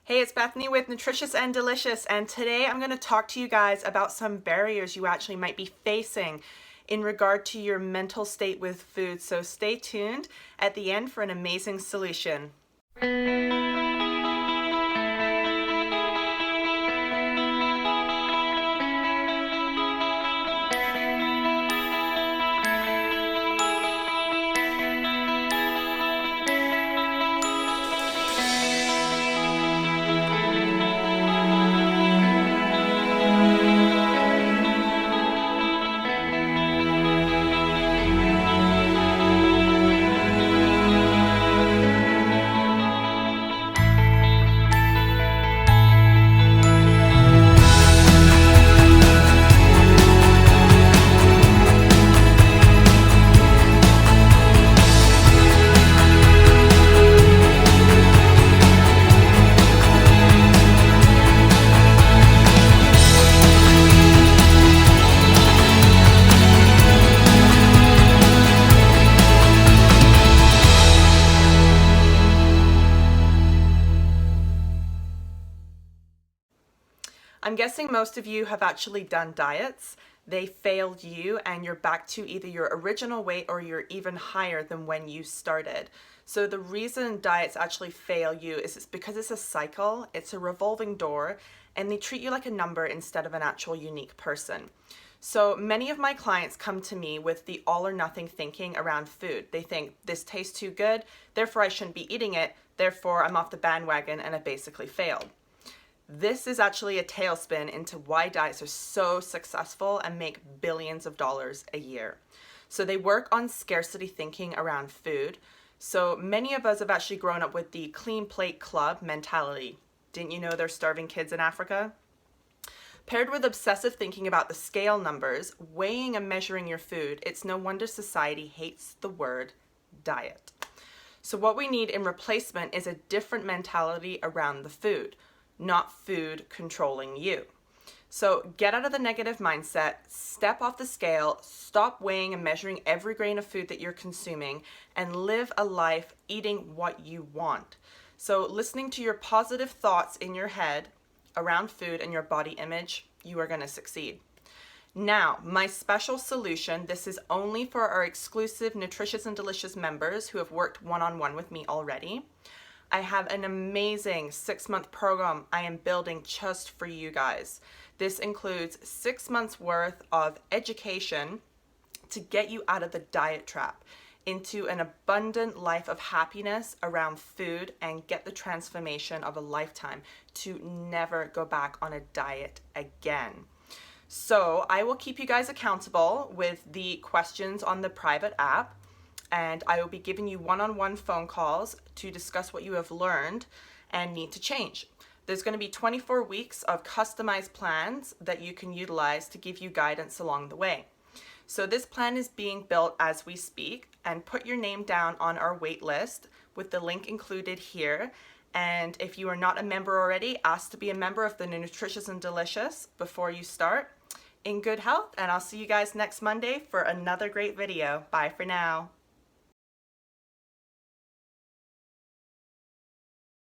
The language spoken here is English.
Hey, it's Bethany with Nutritious and Delicious, and today I'm going to talk to you guys about some barriers you actually might be facing in regard to your mental state with food. So stay tuned at the end for an amazing solution. I'm guessing most of you have actually done diets. They failed you and you're back to either your original weight or you're even higher than when you started. So the reason diets actually fail you is it's because it's a cycle, it's a revolving door, and they treat you like a number instead of an actual unique person. So many of my clients come to me with the all or nothing thinking around food. They think this tastes too good, therefore I shouldn't be eating it, therefore I'm off the bandwagon and I basically failed. This is actually a tailspin into why diets are so successful and make billions of dollars a year. So they work on scarcity thinking around food. So many of us have actually grown up with the clean plate club mentality. Didn't you know there's starving kids in Africa? Paired with obsessive thinking about the scale numbers, weighing and measuring your food, it's no wonder society hates the word diet. So what we need in replacement is a different mentality around the food, not food controlling you. So get out of the negative mindset, step off the scale, stop weighing and measuring every grain of food that you're consuming, and live a life eating what you want. So listening to your positive thoughts in your head around food and your body image, you are going to succeed. Now, my special solution, this is only for our exclusive Nutritious and Delicious members who have worked one-on-one with me already. I have an amazing 6-month program I am building just for you guys. This includes 6 months worth of education to get you out of the diet trap into an abundant life of happiness around food and get the transformation of a lifetime to never go back on a diet again. So I will keep you guys accountable with the questions on the private app, and I will be giving you one-on-one phone calls to discuss what you have learned and need to change. There's going to be 24 weeks of customized plans that you can utilize to give you guidance along the way. So this plan is being built as we speak, and put your name down on our wait list with the link included here. And if you are not a member already, ask to be a member of the Nutritious and Delicious before you start. In good health, and I'll see you guys next Monday for another great video. Bye for now.